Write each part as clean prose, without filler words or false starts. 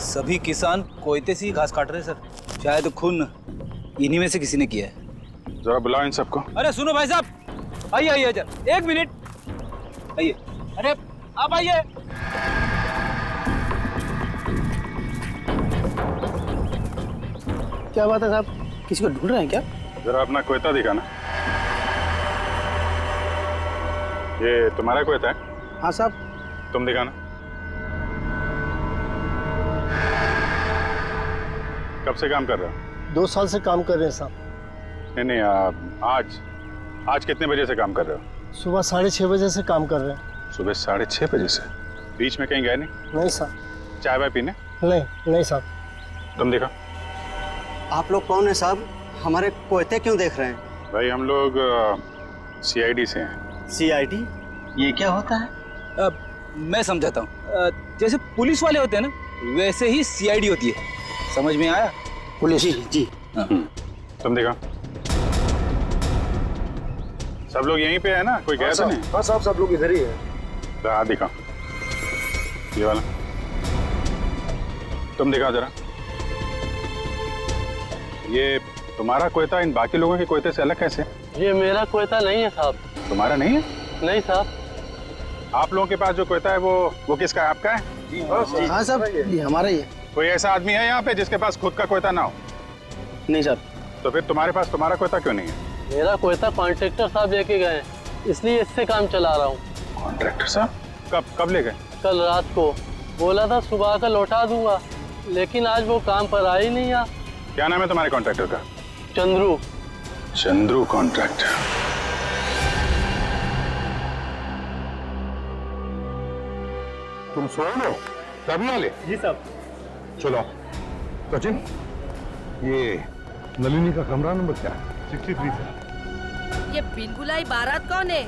सभी किसान कोयते से ही घास काट रहे हैं सर। शायद खून इन्हीं में से किसी ने किया है। जरा बुलाओ इन सबको। अरे सुनो भाई साहब, आइए आइए जरा, एक मिनट आइए। अरे आप आइए। क्या बात है साहब, किसी को ढूंढ रहे हैं क्या? जरा अपना कोयता दिखाना। ये तुम्हारा कोयता है? हाँ साहब। तुम दिखाना। कब से काम कर रहे हो? 2 साल से काम कर रहे हैं साहब। नहीं, आज कितने बजे से काम कर रहे हो? सुबह 6:30 बजे से काम कर रहे हैं। सुबह 6:30 बजे से? बीच में कहीं गए नहीं? नहीं साहब। चाय वाय पीने? नहीं साहब। तुम दिखा। आप लोग कौन है साहब? हमारे कोयते क्यों देख रहे हैं? भाई हम लोग CID से हैं। CID? ये क्या होता है? मैं समझाता हूँ। जैसे पुलिस वाले होते हैं ना, वैसे ही CID होती है। समझ में आया? पुलिस? जी। तुम दिखा। सब लोग यहीं पे है ना? कोई गया तो नहीं? हाँ साहब, सब लोग इधर ही है। हाँ दिखा, ये वाला। तुम दिखा जरा। ये तुम्हारा कोयता इन बाकी लोगों के कोयते से अलग कैसे? ये मेरा कोयता नहीं है साहब। तुम्हारा नहीं है? नहीं साहब। आप लोगों के पास जो कोयता है वो किसका है? आपका है? हाँ साहब, ये हमारा ही है। कोई ऐसा आदमी है यहाँ पे जिसके पास खुद का कोयता ना हो? नहीं साहब। तो फिर तुम्हारे पास तुम्हारा कोयता क्यों नहीं है? मेरा कोयता कॉन्ट्रैक्टर साहब लेके गए, इसलिए इससे काम चला रहा हूँ। कॉन्ट्रैक्टर साहब? कब ले गए? कल रात को बोला था सुबह का लौटा दूंगा, लेकिन आज वो काम पर आ ही नहीं। क्या नाम है तुम्हारे कॉन्ट्रैक्टर का? चंद्रू कॉन्ट्रैक्टर। तुम सोए हो? तभी वाले? जी साहब। चलो सचिन, ये नलिनी का कमरा नंबर क्या है? 63 से। ये बिनबुलाई बारात कौन है?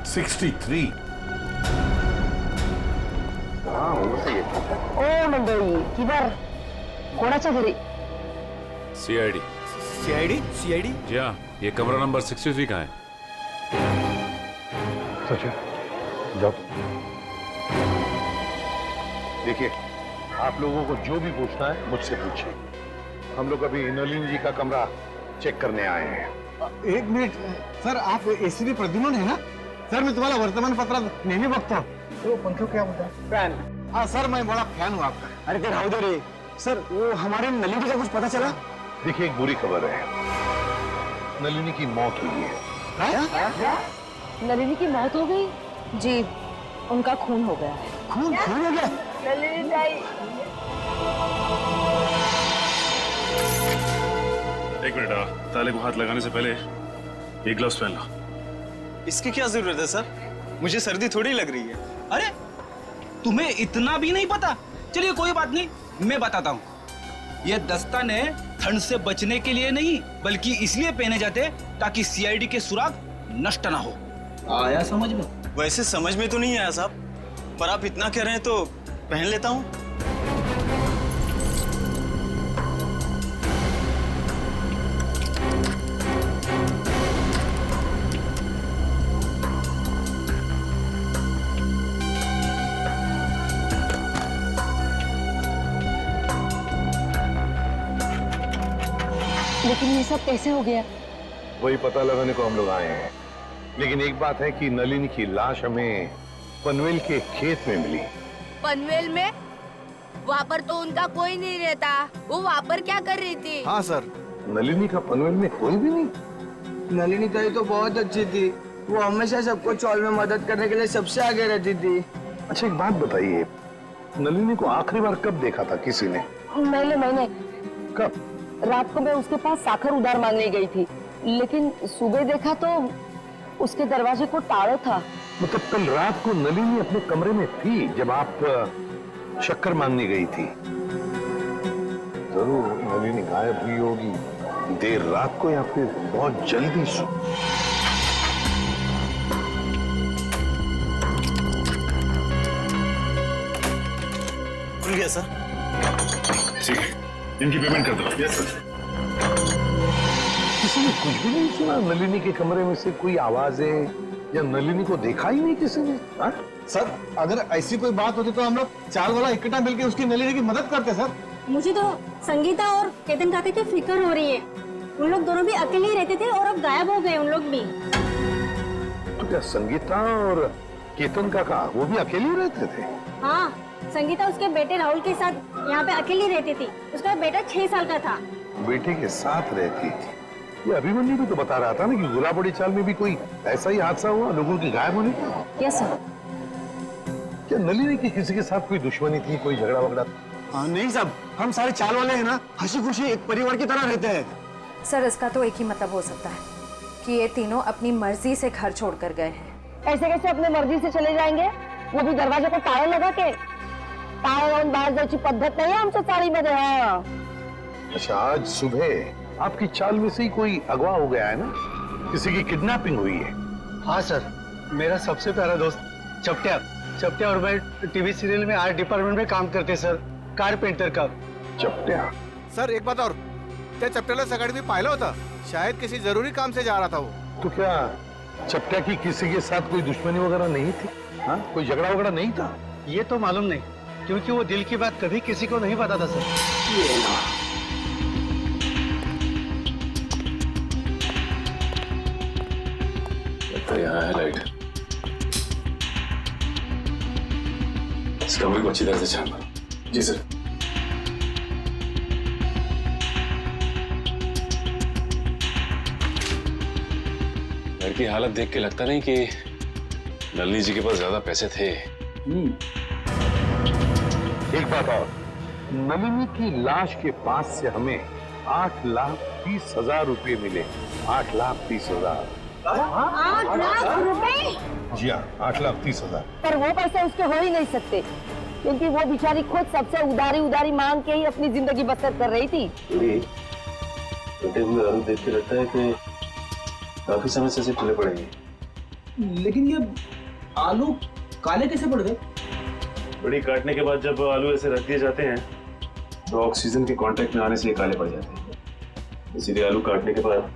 63। हाँ वो सही है। ओ मंडळी, किधर कोणाच्या घरी? CID। CID? जी हाँ, ये कमरा नंबर 63 का है। सचिन जाओ। देखिए, आप लोगों को जो भी पूछना है मुझसे पूछिए। हम लोग अभी नलिनी जी का कमरा चेक करने आए हैं। 1 मिनिट सर, आप ACP प्रद्युमन है ना? सर मैं तुम्हारा वर्तमानपत्रात नेहमी बघतो। तो पंखो क्या बोलता है? फैन। हाँ सर, मैं बड़ा फैन हूँ आपका। अरे ते राहू दे रे सर, वो हमारे नलिनी का कुछ पता चला? देखिए, एक बुरी खबर है, नलिनी की मौत हुई है। नलिनी की मौत हो गई? जी, उनका खून हो गया है। खून हो गया? नलिनी ताई। एक मिनट, ताले को हाथ लगाने से पहले ये ग्लव्स पहन लो। इसकी क्या जरूरत है सर? मुझे सर्दी थोड़ी लग रही है। अरे तुम्हें इतना भी नहीं पता? चलिए कोई बात नहीं, मैं बताता हूँ। ये दस्ताने ठंड से बचने के लिए नहीं, बल्कि इसलिए पहने जाते ताकि CID के सुराग नष्ट ना हो। आया समझ में? वैसे समझ में तो नहीं आया साहब, पर आप इतना कह रहे हैं तो पहन लेता हूँ। लेकिन ये सब कैसे हो गया? वही पता लगाने को हम लोग आए हैं। लेकिन एक बात है कि नलिनी की लाश हमें पनवेल के खेत में मिली। पनवेल में? वहाँ पर तो उनका कोई नहीं रहता। वो वहाँ पर क्या कर रही थी? हाँ सर, नलिनी का पनवेल में कोई भी नहीं? नलिनी ताई तो बहुत अच्छी थी। वो हमेशा सबको चौल में मदद करने के लिए सबसे आगे रहती थी। अच्छा एक बात बताइए, नलिनी को आखिरी बार कब देखा था किसी ने? मैंने कब? रात को मैं उसके पास साखर उधार मांगने गई थी, लेकिन सुबह देखा तो उसके दरवाजे को ताला था। मतलब कल रात को नलिनी अपने कमरे में थी जब आप शक्कर मांगने गई थी। जरूर नलिनी गायब हुई होगी देर रात को या फिर बहुत जल्दी। खुल गया सर। ठीक है, इनकी पेमेंट कर दो। Yes sir. किसी ने कुछ भी नहीं सुना? नलिनी के कमरे में से कोई आवाजें, या नलिनी को देखा ही नहीं किसी ने? हाँ? सर अगर ऐसी कोई बात होती तो हम लोग 4 वाला इकट्ठा मिलकर उसकी नलिनी की मदद करते सर। मुझे तो संगीता और केतन काका की फिक्र हो रही है। उन लोग दोनों भी अकेले ही रहते थे और अब गायब हो गए उन लोग भी। तो क्या संगीता और केतन काका वो भी अकेले ही रहते थे? हाँ, संगीता उसके बेटे राहुल के साथ यहाँ पे अकेली रहती थी। उसका बेटा 6 साल का था। बेटे के साथ रहती थी। ये अभिमन्यु भी तो बता रहा था ना कि गुलाबड़ी चाल में भी कोई ऐसा ही हादसा हुआ लोगों के गायब होने का। Yes sir. क्या नलिनी की किसी के साथ कोई दुश्मनी थी, कोई झगड़ा वगड़ा? नहीं साहब, हम सारे 4 वाले हैं ना, हंसी खुशी एक परिवार की तरह रहते हैं। सर इसका तो एक ही मतलब हो सकता है कि ये तीनों अपनी मर्जी से घर छोड़कर गए हैं। ऐसे कैसे अपने मर्जी से चले जाएंगे? वो भी दरवाजे को ताला लगा के। ताला लावून बाहेर जायची पद्धत नाही आमच्या चाळीमध्ये। हाँ अच्छा, आज सुबह आपकी चाल में से ही कोई अगवा हो गया है ना? किसी की किडनैपिंग हुई है? हाँ सर, मेरा सबसे प्यारा दोस्त चपटिया और मैं टीवी सीरियल में आर्ट डिपार्टमेंट में काम करते सर, कारपेंटर का। चपटिया? सर एक बात और, त्या चपट्याला सकाळी मी पाहिलं होतं, शायद किसी जरूरी काम से जा रहा था वो। तो क्या चपटिया की किसी के साथ कोई दुश्मनी वगैरह नहीं थी? हाँ, कोई झगड़ा वगैरह नहीं था? ये तो मालूम नहीं, क्योंकि वो दिल की बात कभी किसी को नहीं बताता सर। तो यहाँ है लाइट। इस कमरे को अच्छी तरह से छान मारो। जी सर। घर की हालत देख के लगता नहीं कि नलिनी जी के पास ज्यादा पैसे थे। एक बात और, नलिनी की लाश के पास से हमें 8,30,000 रुपए मिले। 8,30,000। 8 लाख रुपए? जी हाँ, 8,30,000। पर वो पैसे उसके हो ही नहीं सकते, क्योंकि वो बेचारी खुद सबसे उधारी मांग के ही अपनी जिंदगी बसर कर रही थी। कटे हुए आलू देख के लगता है कि काफी समय से खुले पड़ेंगे। लेकिन ये आलू काले कैसे पड़ गए? बड़ी काटने के बाद जब आलू ऐसे रख दिए जाते हैं तो ऑक्सीजन के कांटेक्ट में आने से ये काले पड़ जाते हैं। इसीलिए आलू काटने के बाद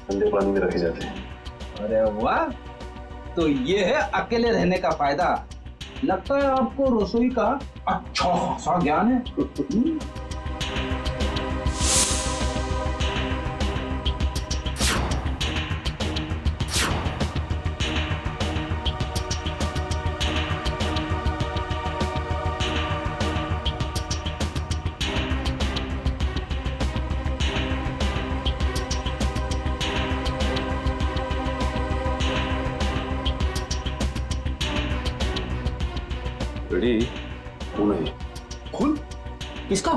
ठंडे पानी में रखे जाते हैं। अरे वाह, तो ये है अकेले रहने का फायदा। लगता है आपको रसोई का अच्छा खासा ज्ञान है। रेडी? खून है। खून? किसका?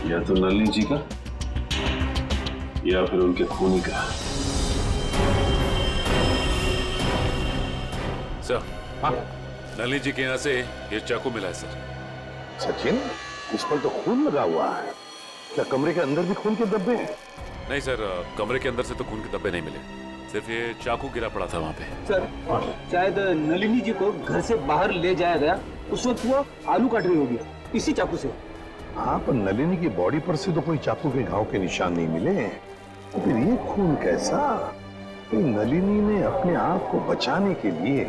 या तो नलिनी जी का या फिर उनके खूनी का। सर, हाँ, नलिनी जी के यहाँ से ये चाकू मिला है सर। सचिन, इस पर तो खून लगा हुआ है। क्या कमरे के अंदर भी खून के धब्बे हैं? नहीं सर, कमरे के अंदर से तो खून के धब्बे नहीं मिले, सिर्फ ये चाकू गिरा पड़ा था वहाँ पे। सर, शायद नलिनी जी को घर से बाहर ले जाया गया, उस वक्त वो आलू काट रही होगी इसी चाकू से। हाँ, पर नलिनी की बॉडी पर से तो कोई चाकू के घाव के निशान नहीं मिले। तो फिर ये खून कैसा? नलिनी ने अपने आप को बचाने के लिए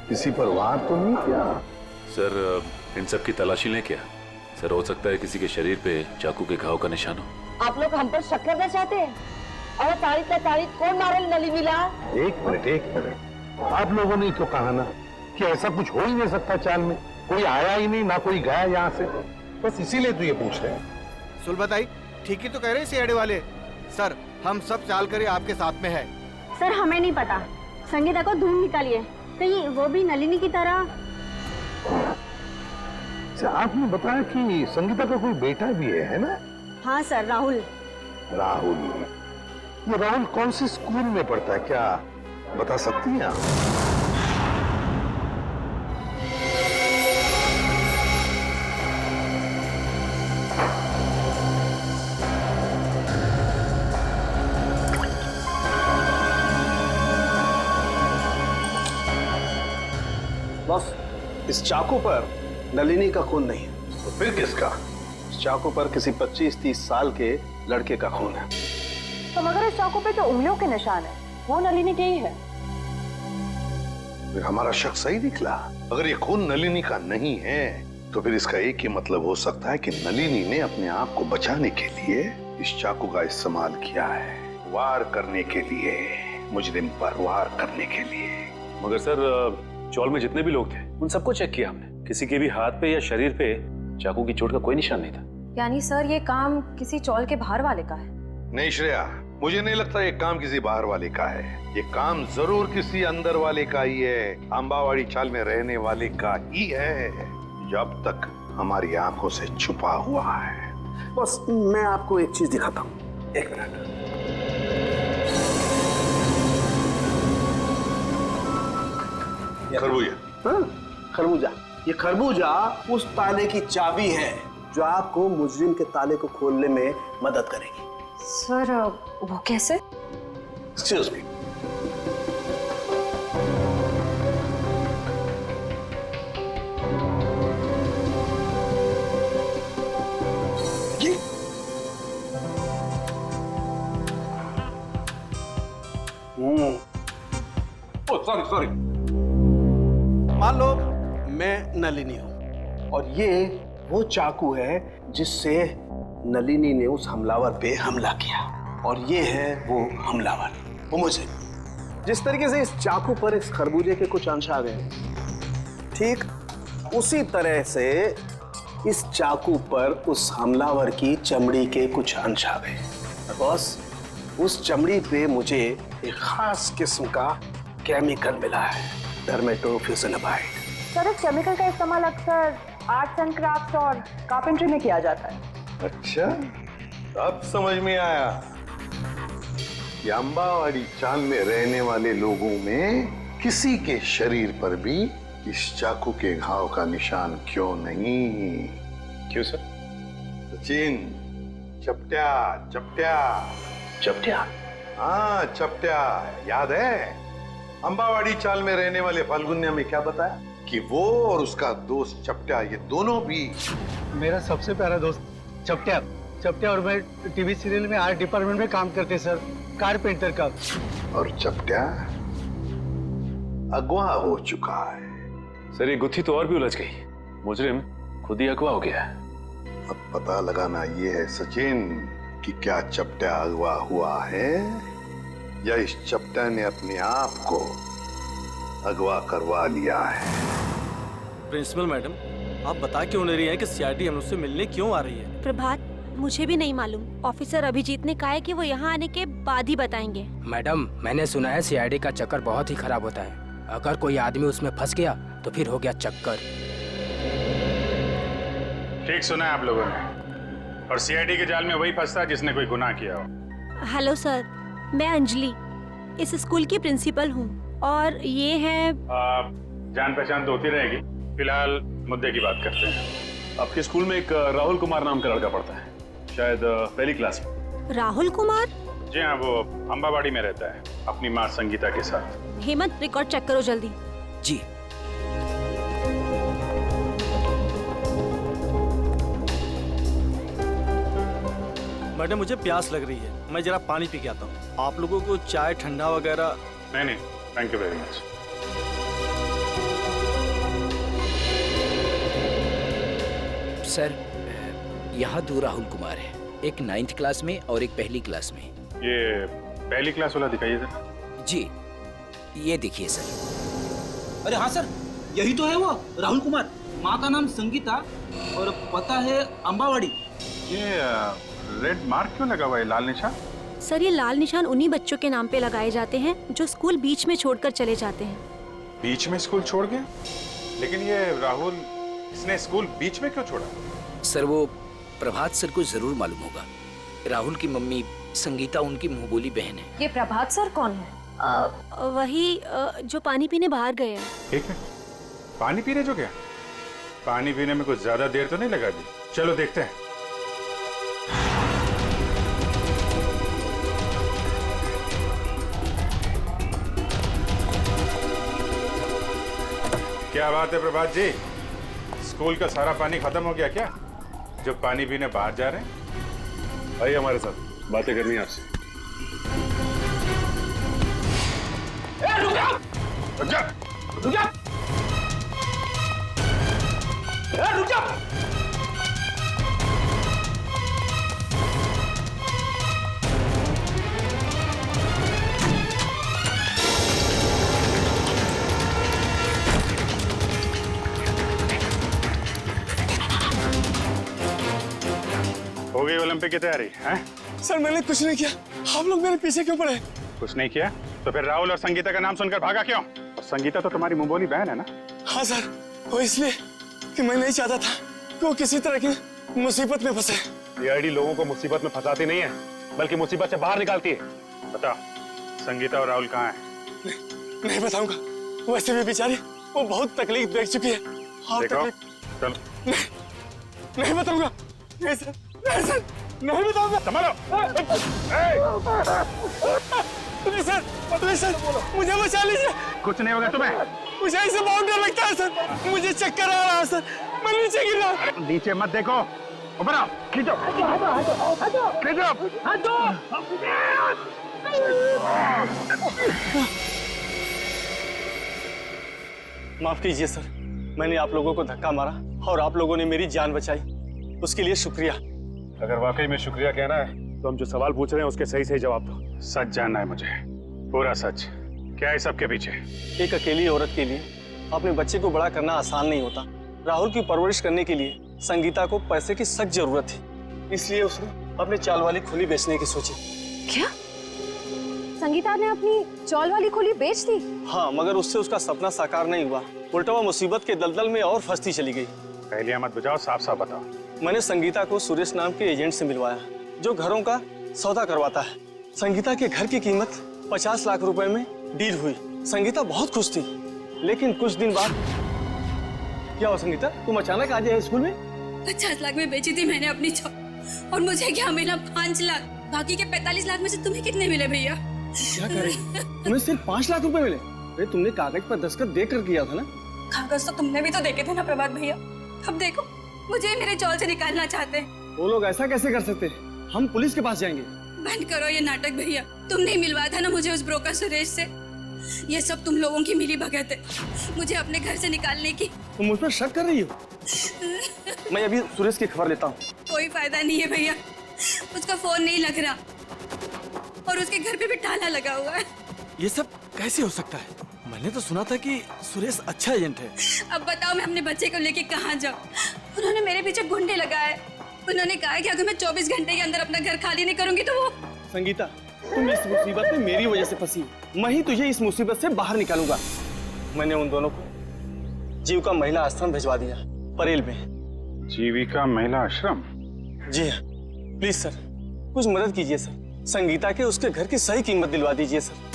किसी पर वार तो नहीं किया? सर, इन सब की तलाशी लें क्या? सर, हो सकता है किसी के शरीर पे चाकू के घाव का निशान हो। आप लोग हम पर शक करना चाहते हैं? और तारीख कौन मारे नलिनीला? एक मिनट, आप लोगों ने तो कहा ना कि ऐसा कुछ हो ही नहीं सकता चाल में। कोई आया ही नहीं, ना कोई गया यहाँ से, बस इसीलिए तो ये पूछ रहे हैं। सुलभताई ठीक ही तो कह रहे हैं सीआईडी वाले। सर, हम सब चाल कर आपके साथ में है। सर हमें नहीं पता, संगीता को ढूंढ निकालिए, कहीं वो भी नलिनी की तरह। आपने बताया कि संगीता का कोई बेटा भी है ना? हाँ सर, राहुल। ये राहुल कौन से स्कूल में पढ़ता है, क्या बता सकती हैं आप? बॉस, इस चाकू पर नलिनी का खून नहीं है। तो फिर किसका? इस चाकू पर किसी 25-30 साल के लड़के का खून है। तो मगर इस चाकू पे तो उंगलियों के निशान है। वो नलिनी की ही है। फिर हमारा शक सही निकला। अगर ये खून नलिनी का नहीं है तो फिर इसका एक ही मतलब हो सकता है कि नलिनी ने अपने आप को बचाने के लिए इस चाकू का इस्तेमाल किया है, वार करने के लिए, मुजरिम पर वार करने के लिए। मगर सर चौल में जितने भी लोग थे उन सबको चेक किया हमने, किसी के भी हाथ पे या शरीर पे चाकू की चोट का कोई निशान नहीं था। यानी सर ये काम किसी चौल के बाहर वाले का है? नहीं श्रेया, मुझे नहीं लगता ये काम किसी बाहर वाले का है। ये काम जरूर किसी अंदर वाले का ही है, अंबावाड़ी चाल में रहने वाले का ही है, जो अब तक हमारी आंखों से छुपा हुआ है। बस मैं आपको एक चीज दिखाता हूँ, एक मिनट। खरबूजा। हाँ, खरबूजा। ये खरबूजा उस ताले की चाबी है जो आपको मुजरिम के ताले को खोलने में मदद करेगी। सर वो कैसे? Excuse me. सॉरी। मान लो मैं नलिनी हूं और ये वो चाकू है जिससे नलिनी ने उस हमलावर पे हमला किया, और ये है वो हमलावर, वो मुझे। जिस तरीके से इस चाकू पर इस खरबूजे के कुछ अंश आ गए, ठीक उसी तरह से इस चाकू पर उस हमलावर की चमड़ी के कुछ अंश आ गए। बॉस, उस चमड़ी पे मुझे एक खास किस्म का केमिकल मिला है, डर्मेटोफ्यूजिनामाइड। सर इस केमिकल का इस्तेमाल अक्सर आर्ट्स एंड क्राफ्ट और कारपेंट्री में किया जाता है। अच्छा, अब समझ में आया कि अंबावाड़ी चाल में रहने वाले लोगों में किसी के शरीर पर भी इस चाकू के घाव का निशान क्यों नहीं। क्यों सर? सचिन, चपटिया चपटिया चपटिया। हाँ चपटिया, याद है? अंबावाड़ी चाल में रहने वाले फाल्गुनिया में क्या बताया कि वो और उसका दोस्त चपटिया, ये दोनों भी मेरा सबसे प्यारा दोस्त चपटिया। चपटिया और मैं टीवी सीरियल में आर्ट डिपार्टमेंट में काम करते सर, कारपेंटर का। और चपटिया अगवा हो चुका है। सर ये गुत्थी तो और भी उलझ गई, मुजरिम खुद ही अगवा हो गया है। अब पता लगाना ये है सचिन कि क्या चपटिया अगवा हुआ है या इस चपटिया ने अपने आप को अगवा करवा लिया है। प्रिंसिपल मैडम, आप बता क्यों नहीं रही हैं कि सीआईडी हम उससे मिलने क्यों आ रही है? प्रभात, मुझे भी नहीं मालूम। ऑफिसर अभिजीत ने कहा है कि वो यहाँ आने के बाद ही बताएंगे। मैडम, मैंने सुना है सीआईडी का चक्कर बहुत ही खराब होता है। अगर कोई आदमी उसमें फंस गया तो फिर हो गया चक्कर। ठीक सुना है आप लोगों ने, और सीआईडी के जाल में वही फंसता है जिसने कोई गुनाह किया हो। हेलो सर, मैं अंजलि इस स्कूल की प्रिंसिपल हूँ, और ये है जान पहचान तो होती रहेगी, फिलहाल मुद्दे की बात करते हैं। आपके स्कूल में एक राहुल कुमार नाम का लड़का पढ़ता है, शायद पहली क्लास में। राहुल कुमार? जी हाँ, वो अंबावाड़ी में रहता है अपनी माँ संगीता के साथ। हेमंत, रिकॉर्ड चेक करो जल्दी। जी। मैडम मुझे प्यास लग रही है, मैं जरा पानी पी के आता हूँ। आप लोगों को चाय ठंडा वगैरह? नहीं, thank you very much. Sir यहाँ 2 राहुल कुमार है, एक 9th क्लास में और एक पहली क्लास में। ये पहली क्लास वाला दिखाइए सर। जी, ये देखिए सर। अरे हाँ सर, यही तो है वो राहुल कुमार। माँ का नाम संगीता और पता है अंबावाड़ी। ये रेड मार्क क्यों लगा हुआ है, लाल निशान? सर ये लाल निशान उन्हीं बच्चों के नाम पे लगाए जाते हैं जो स्कूल बीच में छोड़कर चले जाते हैं। बीच में स्कूल छोड़ गया? लेकिन ये राहुल, इसने स्कूल बीच में क्यों छोड़ा? सर वो प्रभात सर को जरूर मालूम होगा। राहुल की मम्मी संगीता उनकी मुंह बोली बहन है। ये प्रभात सर कौन है? वही जो पानी पीने बाहर गए हैं। ठीक है, पानी पीने जो गया? पानी पीने में कुछ ज्यादा देर तो नहीं लगा दी? चलो देखते हैं। क्या बात है प्रभात जी, स्कूल का सारा पानी खत्म हो गया क्या, जो पानी पीने बाहर जा रहे हैं? आइए हमारे साथ, बातें करनी है आपसे। रुक जा, रुक जा, रुक जा, रुक जा। हो गई ओलंपिक की तैयारी हैं? सर मैंने कुछ नहीं किया, आप लोग मेरे पीछे क्यों पड़े? कुछ नहीं किया तो फिर राहुल और संगीता का नाम सुनकर भागा क्यों? और संगीता तो तुम्हारी मुंबोली बहन है ना? हाँ सर, वो इसलिए कि मैं नहीं चाहता था कि वो किसी तरह की मुसीबत में फंसे। सीआईडी लोगों को मुसीबत में फंसाती नहीं है, बल्कि मुसीबत से बाहर निकालती है। बता, संगीता और राहुल कहाँ हैं? नहीं बताऊंगा, वैसे भी बेचारी वो बहुत तकलीफ देख चुकी है। और देखो, तकलीफ चलो। नहीं बताऊंगा, नहीं सर, नहीं सर, नहीं बताऊंगा। संभालो। नहीं सर, नहीं सर, मुझे बचा लीजिए। कुछ नहीं होगा तुम्हें। मुझे इससे बहुत डर लगता है सर, मुझे चक्कर आ रहा है सर, मैं नीचे गिर रहा हूँ। नीचे मत देखो, ऊपर आओ, खींचो, माफ कीजिए सर, मैंने आप लोगों को धक्का मारा और आप लोगों ने मेरी जान बचाई, उसके लिए शुक्रिया। अगर वाकई में शुक्रिया कहना है तो हम जो सवाल पूछ रहे हैं उसके सही सही जवाब दो। सच जानना है मुझे, पूरा सच। क्या है सबके पीछे? एक अकेली औरत के लिए अपने बच्चे को बड़ा करना आसान नहीं होता। राहुल की परवरिश करने के लिए संगीता को पैसे की सख्त जरूरत थी, इसलिए उसने अपने चाल वाली खोली बेचने की सोची। क्या? संगीता ने अपनी चौल वाली खोली बेच दी? हाँ, मगर उससे उसका सपना साकार नहीं हुआ, उल्टा वो मुसीबत के दलदल में और फंसती चली गई। पहले मत बुझाओ, साफ साफ बताओ। मैंने संगीता को सुरेश नाम के एजेंट से मिलवाया, जो घरों का सौदा करवाता है। संगीता के घर की कीमत 50 लाख रुपए में डील हुई। संगीता बहुत खुश थी, लेकिन कुछ दिन बाद क्या हुआ? संगीता, तुम अचानक आ गए स्कूल में? 50 लाख में बेची थी मैंने अपनी चौल, और मुझे क्या मिला? 5 लाख। बाकी के 45 लाख में से तुम्हें कितने मिले भैया? क्या करें? तुम्हें सिर्फ 5 लाख रुपए मिले? अरे तुमने कागज पर दस्तखत देकर किया था ना? कागज तो तुमने भी तो देखे थे ना प्रभात भैया। अब देखो, मुझे मेरे चौल से निकालना चाहते हैं। वो लोग ऐसा कैसे कर सकते हैं? हम पुलिस के पास जाएंगे। बंद करो ये नाटक भैया, तुमने ही मिलवाया था ना मुझे उस ब्रोकर सुरेश से। ये सब तुम लोगों की मिली भगत है, मुझे अपने घर से निकालने की। तुम मुझ पर शक कर रही हो? मैं अभी सुरेश की खबर लेता हूँ। कोई फायदा नहीं है भैया, उसका फोन नहीं लग रहा और उसके घर पे भी ताला लगा हुआ है। ये सब कैसे हो सकता है? मैंने तो सुना था कि सुरेश अच्छा एजेंट है। अब बताओ मैं अपने बच्चे को लेके कहाँ जाऊँ? उन्होंने मेरे पीछे गुंडे लगाए। उन्होंने कहा कि अगर मैं 24 घंटे के अंदर अपना घर खाली नहीं करूंगी तो वो। संगीता, तुम इस मुसीबत में मेरी वजह से फंसी, मैं ही तुझे इस मुसीबत से बाहर निकालूंगा। मैंने उन दोनों को जीविका महिला आश्रम भिजवा दिया, परेल में। जीविका महिला आश्रम? जी हाँ, प्लीज सर, कुछ मदद कीजिए सर। संगीता के उसके घर की सही कीमत दिलवा दीजिए सर।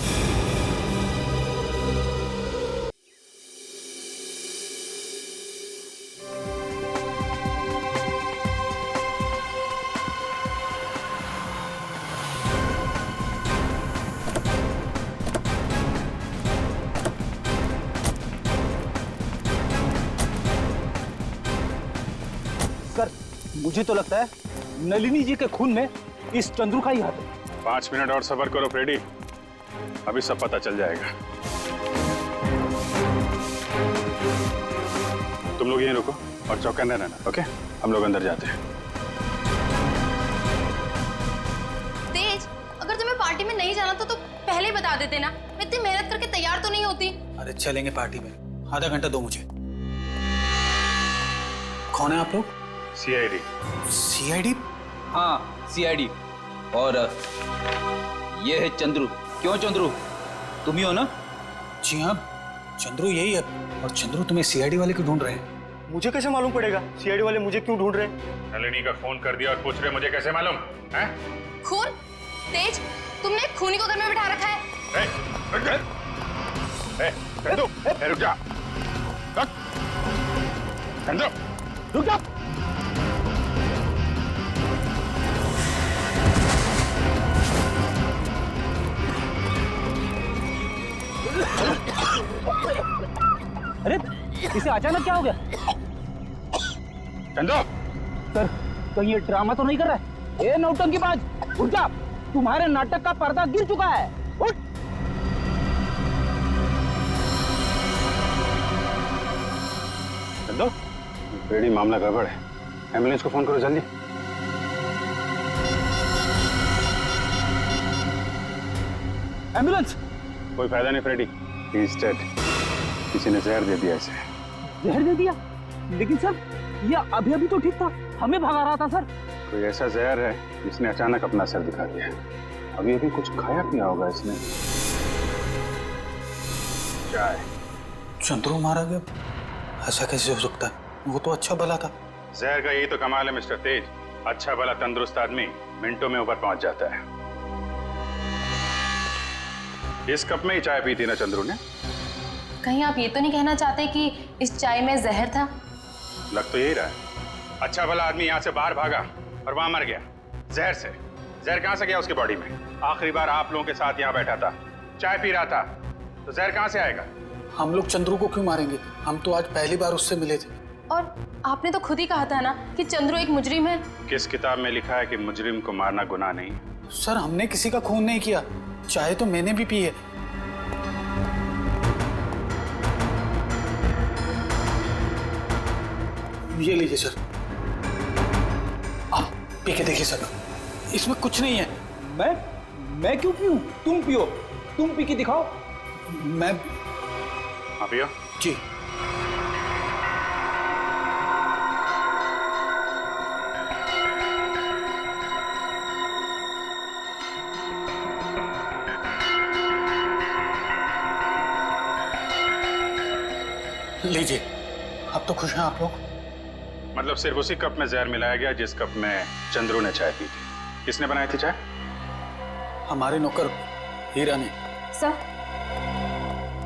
सर, मुझे तो लगता है नलिनी जी के खून में इस चंद्रू का ही हाथ है। 5 मिनट और सब्र करो फ्रेडी, अभी सब पता चल जाएगा। तुम लोग यहीं रुको और चौकन्ने रहना, ओके? हम लोग अंदर जाते हैं। तेज, अगर तुम्हें पार्टी में नहीं जाना तो पहले ही बता देते ना, मैं इतनी मेहनत करके तैयार तो नहीं होती। अरे चलेंगे पार्टी में, आधा घंटा दो मुझे। कौन है आप लोग? सीआईडी। सीआईडी? हाँ, सीआईडी। और ये है चंद्रू। क्यों चंद्रू, तुम ही हो ना? जी हाँ, चंद्रू यही है। और चंद्रू तुम्हें सीआईडी वाले क्यों ढूंढ रहे हैं? मुझे कैसे मालूम पड़ेगा सीआईडी वाले मुझे क्यों ढूंढ रहे हैं? नलिनी का फोन कर दिया और पूछ रहे मुझे कैसे मालूम है? खून? तेज, तुमने खूनी को घर में बिठा रखा है। चंदू, रुक जा। चंदू, रुक जा। अरे इसे अचानक क्या हो गया? चंदू, सर, कहीं ये ड्रामा तो नहीं कर रहा है? ए नौटंकीबाज, उठ जा, तुम्हारे नाटक का पर्दा गिर चुका है। उठ। चंदो, फ्रेडी मामला गड़बड़ है, एम्बुलेंस को फोन करो जल्दी। एम्बुलेंस। कोई फायदा नहीं फ्रेडी, ही इज डेड। किसी ने जहर दे दिया इसे। जहर दे दिया? लेकिन सर ये अभी अभी तो ठीक था, हमें भगा रहा था सर। कोई ऐसा जहर है जिसने अचानक अपना सर दिखा दिया। अभी अभी कुछ खाया पिया होगा इसने। चाय। चंद्रू मारा गया, ऐसा कैसे हो सकता है? वो तो अच्छा भला था। जहर का यही तो कमाल है मिस्टर तेज, अच्छा भला तंदुरुस्त आदमी मिनटों में ऊपर पहुंच जाता है। इस कप में ही चाय पी थी ना चंद्रू ने? कहीं आप ये तो नहीं कहना चाहते कि इस चाय में जहर था? लग तो यही रहा है। अच्छा भला आदमी यहाँ से बाहर भागा और वहां मर गया जहर से। जहर कहां से गया उसकी बॉडी में? आखिरी बार आप लोगों के साथ यहाँ बैठा था, चाय पी रहा था, तो जहर कहां से आएगा? हम लोग चंद्रू को क्यों मारेंगे? हम तो आज पहली बार उससे मिले थे। और आपने तो खुद ही कहा था ना कि चंद्रू एक मुजरिम है। किस किताब में लिखा है कि मुजरिम को मारना गुनाह नहीं? सर हमने किसी का खून नहीं किया, चाय तो मैंने भी पी है। ये लीजिए सर, आप पी के देखिए सर, इसमें कुछ नहीं है। मैं क्यों पीऊं? तुम पियो, तुम पी के दिखाओ। मैं हाँ पियो जी। लीजिए, अब तो खुश हैं आप लोग? मतलब सिर्फ उसी कप में जहर मिलाया गया जिस कप में चंद्रू ने चाय पी थी। किसने बनाई थी चाय? हमारे नौकर हीरा ने।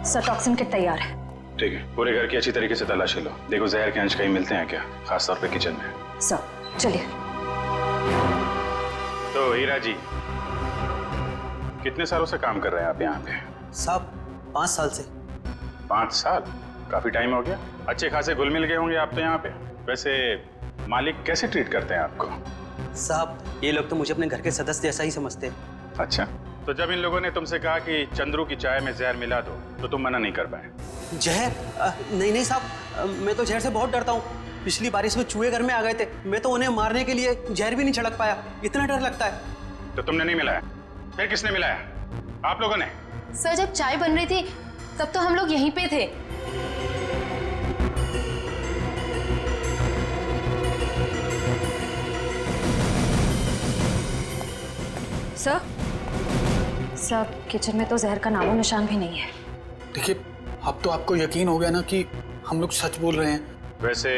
सर टॉक्सिन किट तैयार है। ठीक है, पूरे घर की अच्छी तरीके से तलाशी लो, देखो जहर के अंश कहीं मिलते हैं क्या, खासतौर पे किचन में। सर चलिए। तो हीरा जी, कितने सालों से काम कर रहे हैं आप यहाँ पे? साहब 5 साल से। 5 साल? काफी टाइम हो गया। अच्छे खासे घुल मिल गए होंगे आप तो यहाँ पे। वैसे मालिक कैसे ट्रीट करते हैं आपको? साहब ये लोग तो मुझे अपने घर के सदस्य जैसा ही समझते हैं। अच्छा, तो जब इन लोगों ने तुमसे कहा कि चंद्रू की चाय में जहर मिला दो तो तुम मना नहीं कर पाए? जहर? नहीं साहब, मैं तो जहर से बहुत डरता हूँ। पिछली बारिश में चूहे घर में आ गए थे, मैं तो उन्हें मारने के लिए जहर भी नहीं छिड़क पाया, इतना डर लगता है। तो तुमने नहीं मिलाया? फिर किसने मिलाया? आप लोगों ने? सर जब चाय बन रही थी तब तो हम लोग यहीं पे थे। सर किचन में तो जहर का नामो निशान भी नहीं है। देखिए, अब तो आपको यकीन हो गया ना कि हम लोग सच बोल रहे हैं। वैसे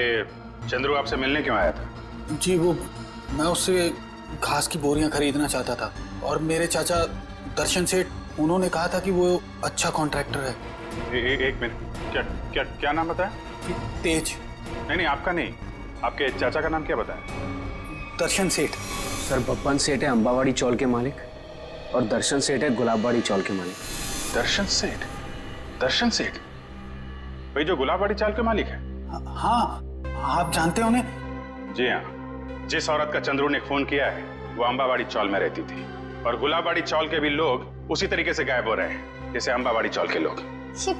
चंद्रू आपसे मिलने क्यों आया था? जी वो, मैं उससे घास की बोरियां खरीदना चाहता था और मेरे चाचा दर्शन सेठ, उन्होंने कहा था कि वो अच्छा कॉन्ट्रैक्टर है। एक मिनट, क्या नाम बताया? तेज। नहीं, आपका नहीं, आपके चाचा का नाम क्या बताया? दर्शन सेठ। सर बब्बन सेठ है अंबावाड़ी चौल के मालिक, और दर्शन सेठ है गुलाबबाड़ी चौल के मालिक। दर्शन सेठ? दर्शन सेठ भाई जो गुलाबबाड़ी चाल के मालिक है? हाँ, आप जानते हो उन्हें? जी हाँ, जिस औरत का चंद्रू ने खून किया है वो अंबावाड़ी चौल में रहती थी, और गुलाबबाड़ी चौल के भी लोग उसी तरीके से गायब हो रहे हैं जैसे अंबावाड़ी चौल के लोग। ये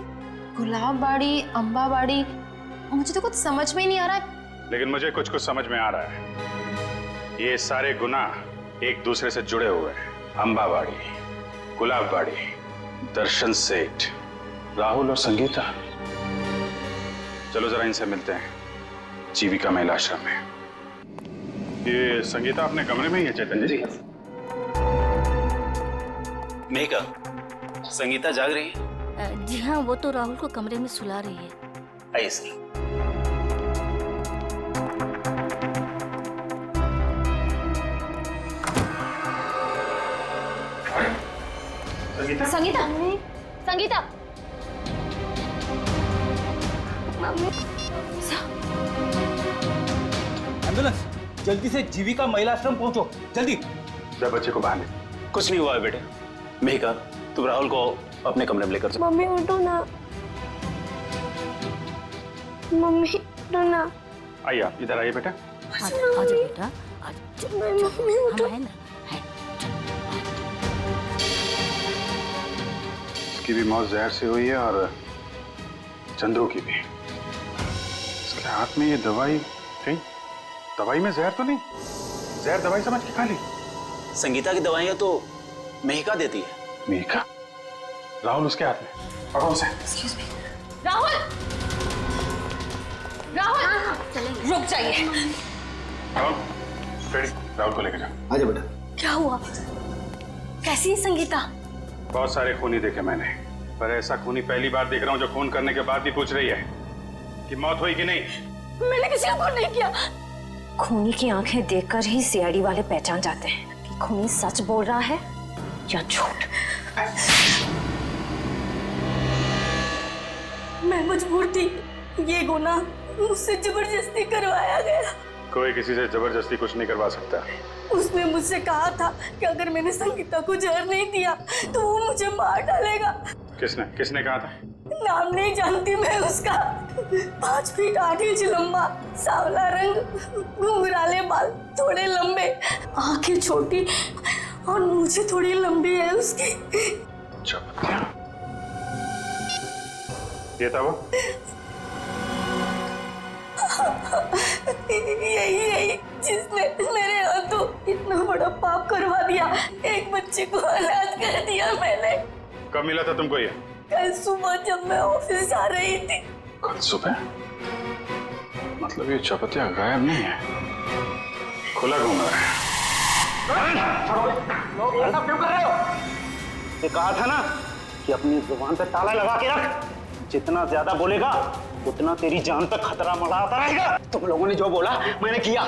गुलाबबाड़ी, अंबावाड़ी, मुझे तो कुछ समझ में ही नहीं आ रहा है। लेकिन मुझे कुछ समझ में आ रहा है। ये सारे गुनाह एक दूसरे से जुड़े हुए हैं। अंबावाड़ी, गुलाबबाड़ी, दर्शन सेठ, राहुल और संगीता। चलो जरा इनसे मिलते हैं, जीविका महिला आश्रम में। ये संगीता अपने कमरे में ही है चैतन्य जी? मेघा, संगीता जाग रही है? जी हाँ, वो तो राहुल को कमरे में सुला रही है। आइए सर। संगीता, संगीता, एम्बुलेंस, जल्दी से जीविका महिला आश्रम पहुंचो, जल्दी। जब बच्चे को बाहर ले। कुछ नहीं हुआ है बेटे। मेघा, तुम राहुल को अपने कमरे में लेकर जाओ। मम्मी उठो ना, मम्मी उठो ना। आइए आप इधर आइए बेटा। आजा बेटा, मम्मी उठो। इसकी भी मौत जहर से हुई है और चंद्रू की भी। इसके हाथ में ये दवाई कहीं दवाई में जहर तो नहीं? जहर दवाई समझ के खा ली? संगीता की दवाइयाँ तो मेहिका देती है। मेहिका? राहुल उसके हाथ में, पकड़ो उसे। राहुल, राहुल, रुक जाइए। राहुल, फ्रेडी, राहुल को लेकर जाओ। आजा बेटा। क्या हुआ? कैसी है संगीता? बहुत सारे खूनी देखे मैंने, पर ऐसा खूनी पहली बार देख रहा हूँ जो खून करने के बाद भी पूछ रही है कि मौत हुई कि नहीं। मैंने किसी को खून नहीं किया। खूनी की आंखें देखकर ही सीआईडी वाले पहचान जाते हैं कि खूनी सच बोल रहा है या झूठ। मैं मजबूर थी, ये गुनाह मुझसे जबरदस्ती करवाया गया। कोई किसी से जबरदस्ती कुछ नहीं करवा सकता। उसने मुझसे कहा था कि अगर मैंने संगीता को जहर नहीं दिया तो वो मुझे मार डालेगा। किसने किसने कहा था? नाम नहीं जानती मैं उसका। 5 फीट 8 इंच लंबा, सांवला रंग, घुंघराले बाल, थोड़े लंबे, आंखें छोटी और मुझे थोड़ी लंबी है उसकी। ये था वो? यही जिसने मेरे हाथों इतना बड़ा पाप करवा दिया। एक बच्चे को अनाथ कर दिया मैंने। कब मिला था तुमको ये? कल सुबह जब मैं ऑफिस जा रही थी। कल सुबह? मतलब ये चपतिया गायब नहीं है, खुला घूम रहा है। ऐसा क्यों कर रहे हो? ये कहा था ना कि अपनी जुबान पे ताला लगा के रख। जितना ज्यादा बोलेगा उतना तेरी जान पे खतरा मंडराता रहेगा। तुम लोगों ने जो बोला मैंने किया।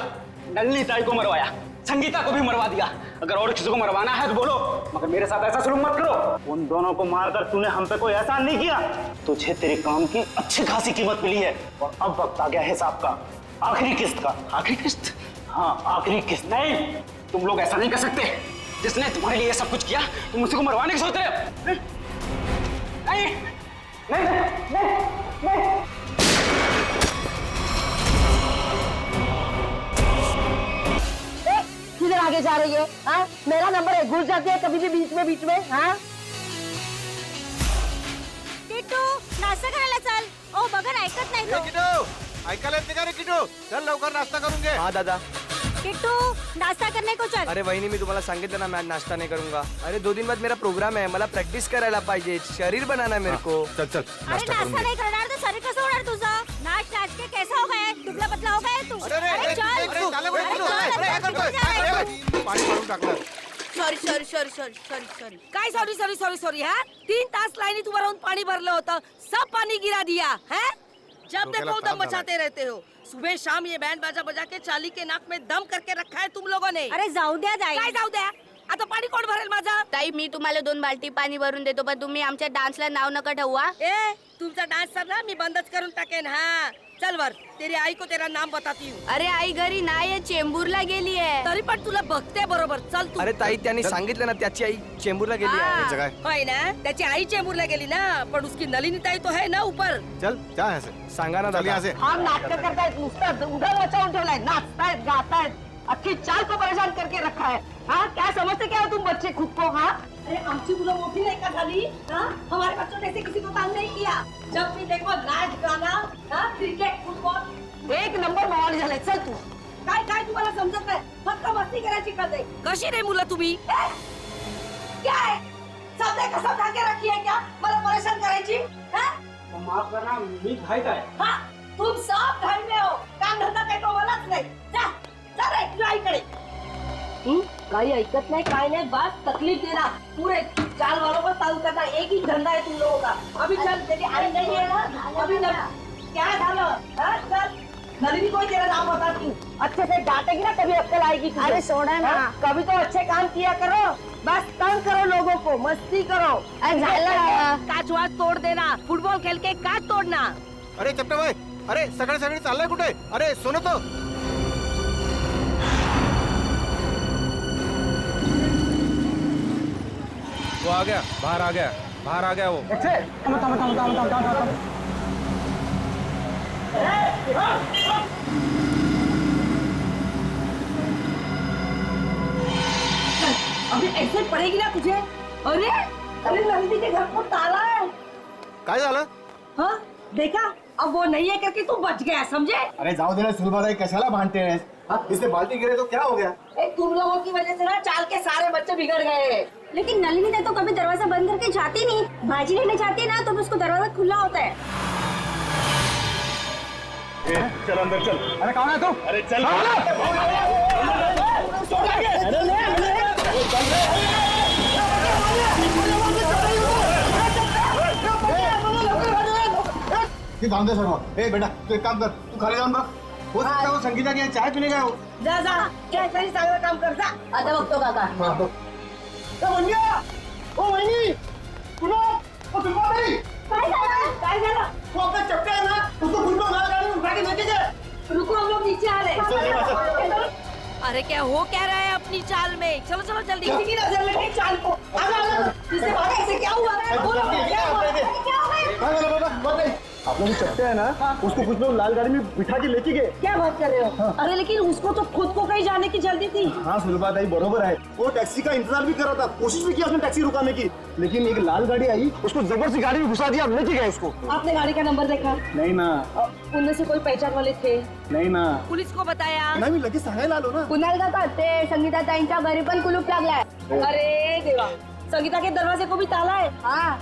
नलिनी ताई को मरवाया, संगीता को भी मरवा दिया। अगर और किसी को मरवाना है तो बोलो, मगर मेरे साथ ऐसा सलूक मत करो। उन दोनों को मारकर तूने हम पे कोई एहसान नहीं किया। तुझे तेरे काम की अच्छी खासी कीमत मिली है और अब वक्त आ गया हिसाब का, आखिरी किस्त का। आखिरी किस्त? हाँ, आखिरी किस्त। नहीं, तुम लोग ऐसा नहीं कर सकते। जिसने तुम्हारे लिए सब कुछ किया तुम उसी को मरवाने की सोच रहे हो? नहीं, नहीं, नहीं, नहीं। किधर आगे जा रही है? हाँ, मेरा नंबर है, घुस जाती है कभी भी बीच में। हाँ, किट्टू नाश्ता करायला चल. ओ बघा ऐकत नाही तो. किट्टू ऐकायला येते का रे किट्टू? चल लवकर नाश्ता करून घे. हाँ दादा. किट्टू नाश्ता करने को चल. अरे वहिनी मी तुम्हाला सांगितलं ना मैं आज नाश्ता नहीं करूंगा. अरे 2 दिन बाद मेरा प्रोग्राम है, मला प्रैक्टिस करायला पाहिजे, शरीर बनाना मेरे को. चल चल अरे नाश्ता नहीं करणार तर शरीर कसं होणार तुझं? नाच नाच के कैसा हो गया? दुबला पतला हो गया तू. अरे चल. पाणी मारून टाकलं. सॉरी काय सॉरी हाँ 3 तास लाइनी तुम्हारा पानी भरलं होतं, सब पानी गिरा दिया है. जब देखो दम मचाते रहते हो. सुबह शाम ये बैंड बाजा बजा के चाली के नाक में दम करके रखा है तुम लोगों ने. अरे जाऊ द्या जाई. काय जाऊ द्या? आता पाणी कोण भरेल माझा? ताई मी तुम्हाला 2 बाल्टी पाणी भरून देतो, पण तुम्ही आमच्या डान्सला नाव नका ठेवू. ए तुमचा डान्स सर ना मी बंदच करून टाकेन. हाँ चल वर, तेरी आई को तेरा नाम बताती हूँ. अरे आई घरी नाही, चेंबूरला गेली आहे. तरी पण तुला बघते बरोबर. चल तू. अरे ताई त्यांनी सांगितलं ना त्याची आई चेंबूरला गेली आहे. होय ना, त्याची आई चेंबूरला गेली ना, पण उसकी नलिनी ताई तो है ना ऊपर. चल जा यहाँ से. सांगा ना दादा. हम नाटक करतायत, नुसतं उधर मचावून ठेवलाय, नाचतायत गातायत, अख्खी चाल को परेशान करके रखा है. हाँ क्या समझते क्या हो तुम बच्चे खुद को? हाँ अरे आमची मुलं मोठी नहीं का झाली? हाँ हमारे बच्चों ने ऐसे किसी को तंग नहीं किया. जब भी देखो नाच गाना, हाँ क्रिकेट फुटबॉल, 1 नंबर माहोल झालाय. चल तू. काय काय तुम्हाला समजत नाही, फक्त मस्ती करायची कळते. कशी रे मुलं तुम्ही? क्या है सबने कसम खा के रखी है क्या मला परेशान करायची? हाँ माफ करना, मी घाईत आहे. हाँ तुम सब घर में हो, काम धंदा काही तो मलाच नाही. जा जा रे तुझ्या आईकडे. काही ऐकत नाही, काय नाही, बस तकलीफ देना. पूरे चाल वालों को तंग करना, एक ही धंधा है तुम लोगों का. अभी चल, तेरी आई नहीं है ना, अभी न क्या झालं? हाँ चल, नलिनी को तेरा नाम बताती हूँ. अच्छे से डांटेगी ना तभी अक्कल आएगी. अरे सोडा ना. कभी तो अच्छे काम किया करो, बस तंग करो लोगों को, मस्ती करो. काच वाच तोड़ देना, फुटबॉल खेल के काच तोड़ना. अरे चपटा भाई, अरे सगळे सगळे चाललंय कुठे? अरे सुनो तो. वो आ गया, बाहर आ गया वो. अभी ऐसे पड़ेगी ना तुझे. अरे अरे नलिनी के घर को ताला है. काय झालं? हाँ देखा, अब वो नहीं है करके तू बच गया, समझे? अरे जाओ देना सुलभादाई, कशाला भांडते हैं? इससे बाल्टी गिरे तो क्या हो गया? तुम लोगों की वजह से ना चाल के सारे बच्चे बिगड़ गए। लेकिन नलिनी ने तो कभी दरवाजा बंद करके जाती नहीं। बाजी लेने जाती ना तो उसको दरवाजा खुला होता है। चल अंदर चल। अरे कौन है तू? अरे चल। जान दे सर। ए बेटा तू एक काम कर, तू खाली जाऊन बा। हो सकता है वो संगीता के यहाँ चाय पीने गया हो। जा जा, क्या सारी सागरा काम कर जा। आता बघतो काका। हाँ तो। ओ वहिनी, सुनो, ओ सुनो नहीं। काय झालं? वो अपना चपटा है ना, उसको फुलको मार गाड़ी में उठा के लेके जा। रुको, हम लोग नीचे आ रहे हैं। अरे क्या हो क्या रहा है अपनी चाल में? चलो चलो जल्दी। किसी की नजर लगी चाल को। आजा, इससे भागे, इससे क्या हुआ? बोलो, क्या हुआ? क्या हो गया? आप लोग चपटे है ना, उसको कुछ लोग लाल गाड़ी में बिठा के लेके गए। क्या बात कर रहे हो? अरे लेकिन उसको तो खुद को कहीं जाने की जल्दी थी। हाँ सुलभादाई बरोबर है, वो टैक्सी का इंतजार भी कर रहा था, कोशिश भी किया उसने टैक्सी रुकाने की, लेकिन एक लाल गाड़ी आई, उसको जबरदस्ती गाड़ी में घुसा दिया, लेके गए उसको। आपने गाड़ी का नंबर देखा? नहीं ना। उनमें से कोई पहचान वाले थे? नाही ना. पुलिस को बताया? नाही मी लगेच सांगायला आलो ना. कुणाल काका ते संगीता ताईंच्या घरी पण कुलूप लागलाय. अरे देवा, संगीता के दरवाजे को भी ताला है. हाँ,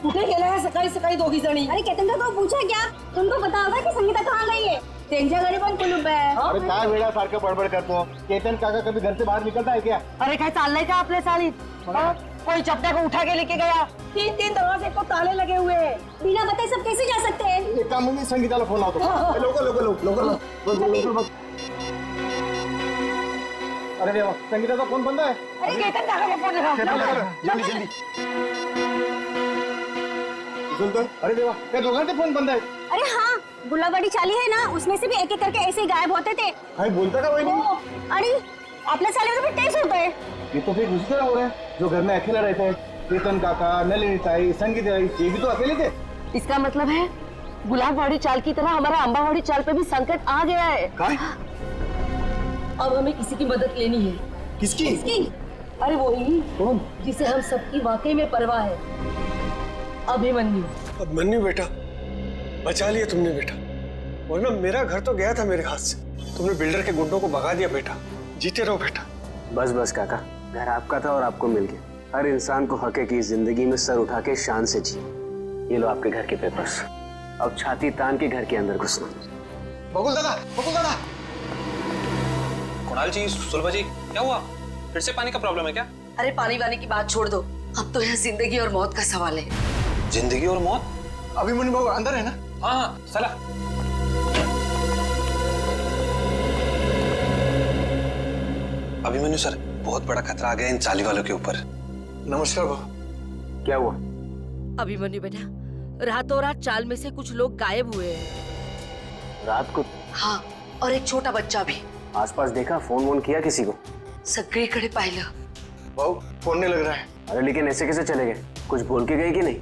कुठे गेले हैं सकाळी सकाळी दोघी जणी? अरे केतन काका को पूछा क्या? तुमको पता होगा कि संगीता कहाँ गई है? त्यांच्या घरी पण कुलूप है. अरे काय वेळा सारखं बडबड करतो. केतन काका कभी घर से बाहर निकलता है क्या? अरे काय चाललंय का आपल्या चालीत? कोई चपटा को उठा के लेके गया. 3-3 दरवाजे को ताले लगे हुए हैं. बिना बताए सब कैसे जा सकते हैं? एक काम मी संगीताला फोन लावतो. लवकर. अरे देवा, संगीताचा फोन बंद आहे. अरे केतन काका को फोन लगा. जल्दी. सुनतो? अरे देवा, त्या दोघांचे फोन बंद आहेत. अरे हाँ, गुलाबवाड़ी चाली है ना, उसमें से भी एक एक करके ऐसे ही गायब होते थे. काय बोलता का वहिनी? अरे आपल्या चालीवर भी टेस्ट होता है. ये तो फिर दूसरे हो रहे हैं जो घर में अकेले रहते हैं. केतन काका, नलिनी ताई, संगीता ताई, ये भी तो अकेले थे. इसका मतलब है गुलाबवाड़ी चाल की तरह हमारा अंबावाड़ी चाल पे भी संकट आ गया है. काय? अब हमें किसी की मदद लेनी है. किसकी? अरे वही कौन जिसे हम सबकी वाकई में परवाह है. अभिमन्यु. अभिमन्यु बेटा, बचा लिया तुमने बेटा, वरना मेरा घर तो गया था मेरे हाथ से. तुमने बिल्डर के गुंडों को भगा दिया बेटा. जीते रहो बेटा. बस बस काका, घर आपका था और आपको मिल गया. हर इंसान को हक है कि जिंदगी में सर उठा के शान से जी. ये लो आपके घर के पेपर्स. अब छाती तान के घर के अंदर घुसना. बकुल दादा. कुणाल जी, सुलभा जी, क्या हुआ? फिर से पानी का प्रॉब्लम है क्या? अरे पानी वानी की बात छोड़ दो, अब तो यह जिंदगी और मौत का सवाल है. जिंदगी और मौत? अभिमन्यु बाबू अंदर है ना? हाँ, चला. अभिमन्यु सर, बहुत बड़ा खतरा आ गया इन चाली वालों के ऊपर. नमस्कार बाबू. क्या हुआ? अभिमन्यु बेटा, रातों रात चाल में से कुछ लोग गायब हुए हैं. रात को? हाँ, और एक छोटा बच्चा भी. आसपास देखा? फोन वोन किया किसी को? सगळीकडे पाहिलं. भाऊ, फोन नहीं लग रहा है. अरे लेकिन ऐसे कैसे चले गए? कुछ बोल के गए कि नहीं?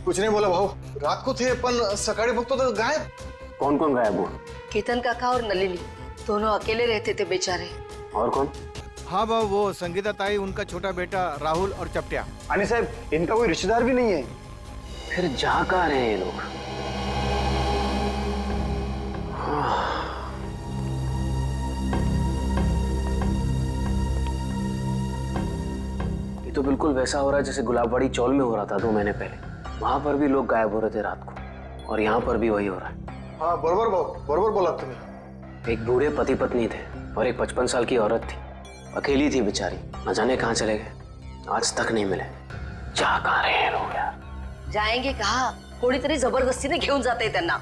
कुछ नहीं बोला भाऊ. रात को थे पण सकाळी बघतो तो गायब. कौन कौन गायब हुआ? केतन काका और नलिनी दोनों अकेले रहते थे बेचारे. और कौन? हाँ बाबू, वो संगीता ताई, उनका छोटा बेटा राहुल और चपटिया. आणि साहब, इनका कोई रिश्तेदार भी नहीं है. फिर जा कहाँ रहे हैं ये लोग? ये तो बिल्कुल वैसा हो रहा है जैसे गुलाबवाड़ी चौल में हो रहा था 2 महीने पहले. वहां पर भी लोग गायब हो रहे थे रात को, और यहाँ पर भी वही हो रहा है. हाँ बरोबर भाऊ, बरोबर बोला तुम्ही. एक बूढ़े पति पत्नी थे और एक 55 साल की औरत थी. अकेली थी बेचारी. न जाने कहाँ चले गए, आज तक नहीं मिले. जा कहाँ रहे हैं लोग यार? जाएंगे कहाँ? कोणीतरी जबरदस्तीने घेऊन जाते हैं त्यांना.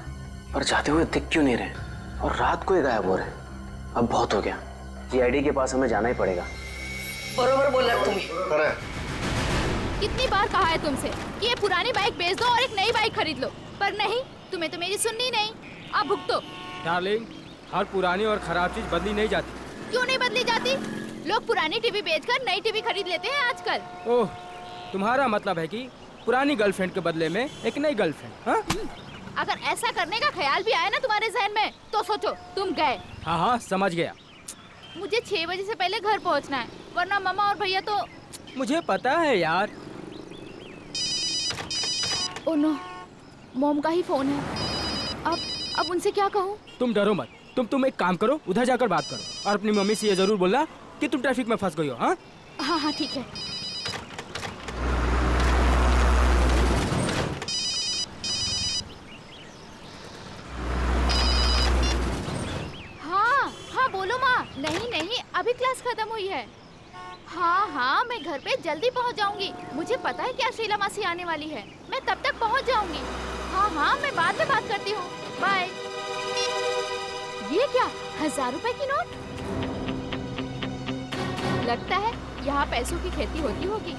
पर जाते हुए दिख क्यों नहीं रहे? और रात को ही गायब हो रहे हैं. अब बहुत हो गया. सीआईडी के पास हमें जाना ही पड़ेगा. बरोबर बोला तुम्ही. कितनी बार कहा है तुमसे कि ये पुरानी बाइक बेच दो और एक नई बाइक खरीद लो, पर नहीं, तुम्हें तो मेरी सुननी नहीं. अब भुगतो. डार्लिंग, हर पुरानी और खराब चीज बदली नहीं जाती. क्यों नहीं बदली जाती? लोग पुरानी टीवी बेचकर नई टीवी खरीद लेते हैं आजकल. ओह, तुम्हारा मतलब है कि पुरानी गर्लफ्रेंड के बदले में एक नई गर्लफ्रेंड? हाँ? अगर ऐसा करने का ख्याल भी आया ना तुम्हारे जहन में, तो सोचो तुम गए. हाँ, समझ गया. मुझे 6 बजे से पहले घर पहुंचना है, वरना मामा और भैया तो. मुझे पता है यार. ओह नो, मॉम का ही फोन है. अब उनसे क्या कहूँ? तुम डरो मत, तुम एक काम करो, उधर जाकर बात करो और अपनी मम्मी से ये जरूर बोलना कि तुम ट्रैफिक में फंस गई हो। हाँ हाँ ठीक है। हाँ बोलो माँ। नहीं अभी क्लास खत्म हुई है। हाँ मैं घर पे जल्दी पहुँच जाऊंगी। मुझे पता है क्या शीला मासी आने वाली है, मैं तब तक पहुँच जाऊंगी। हाँ मैं बाद में बात करती हूँ। बाय। ये क्या 1000 रुपए की नोट? लगता है यहाँ पैसों की खेती होती होगी।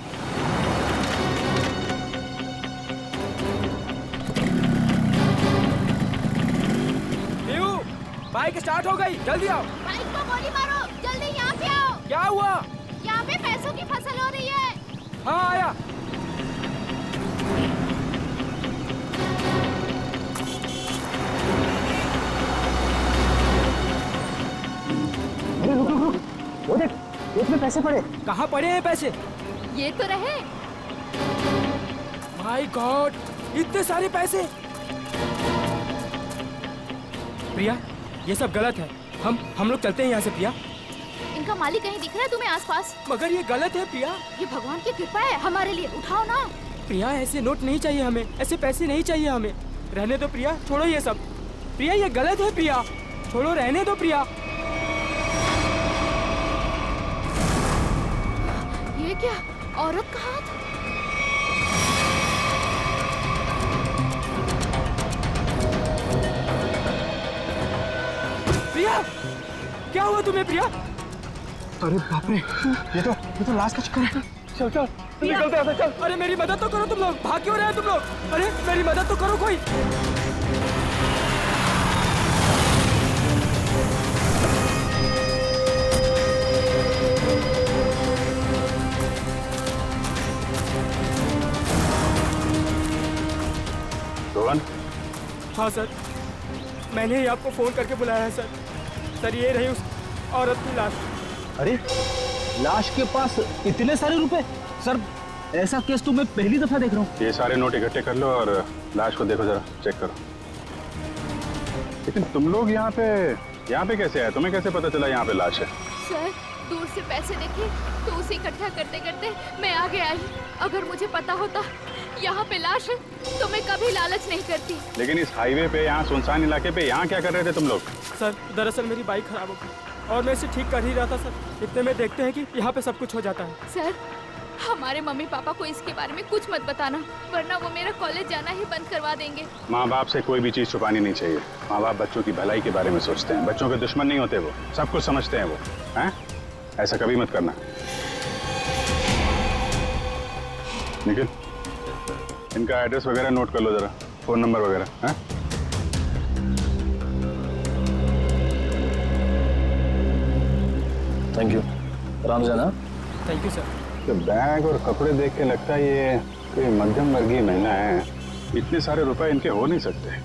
बाइक स्टार्ट हो गई, जल्दी आओ। बाइक को गोली मारो, जल्दी यहाँ पे आओ। क्या हुआ? यहाँ पे पैसों की फसल हो रही है। हाँ आया। अरे रुक, वो देख, इसमें पैसे पड़े। कहाँ पड़े हैं पैसे? ये तो रहे। माय गॉड, इतने सारे पैसे। प्रिया, ये सब गलत है। हम लोग चलते हैं यहाँ से प्रिया। इनका मालिक कहीं दिख रहा है तुम्हें आसपास? मगर ये गलत है प्रिया। ये भगवान की कृपा है हमारे लिए, उठाओ ना। प्रिया ऐसे नोट नहीं चाहिए हमें, ऐसे पैसे नहीं चाहिए हमें। रहने दो प्रिया, छोड़ो ये सब। प्रिया ये गलत है प्रिया, छोड़ो, रहने दो प्रिया। ये क्या, औरत का हाथ? प्रिया, क्या हुआ तुम्हें प्रिया? अरे बाप रे, ये तो लाश का चक्कर है। चल निकलते हैं, चल। अरे मेरी मदद तो करो तुम लोग, भाग क्यों रहे हैं तुम लोग? अरे मेरी मदद तो करो कोई। रोहन? हाँ सर, मैंने ही आपको फोन करके बुलाया है सर। सर ये रही उस औरत की लाश। अरे लाश के पास इतने सारे रुपए? सर ऐसा केस तो मैं पहली दफा देख रहा हूँ। ये सारे नोट इकट्ठे कर लो और लाश को देखो, जरा चेक करो। लेकिन तुम लोग यहाँ पे कैसे आए? तुम्हें कैसे पता चला यहाँ पे लाश है? सर दूर से पैसे देखे तो उसे इकट्ठा करते करते मैं आगे आई। अगर मुझे पता होता यहाँ पे लाश है तो मैं कभी लालच नहीं करती। लेकिन इस हाईवे पे, यहाँ सुनसान इलाके पे, यहाँ क्या कर रहे थे तुम लोग? सर दरअसल मेरी बाइक खराब हो गई और मैं इसे ठीक कर ही रहा था सर। इतने में देखते हैं कि यहाँ पे सब कुछ हो जाता है। सर हमारे मम्मी पापा को इसके बारे में कुछ मत बताना, वरना वो मेरा कॉलेज जाना ही बंद करवा देंगे। माँ बाप से कोई भी चीज छुपानी नहीं चाहिए। माँ बाप बच्चों की भलाई के बारे में सोचते हैं, बच्चों के दुश्मन नहीं होते, वो सब कुछ समझते हैं वो। हैं? ऐसा कभी मत करना। निखिल, इनका एड्रेस वगैरह नोट कर लो जरा, फोन नंबर वगैरह। हैं? Thank you. आराम से ना। Thank you sir. तो बैग और कपड़े देख के लगता है ये कोई मध्यम वर्गीय महिला है। इतने सारे रुपए इनके हो नहीं सकते।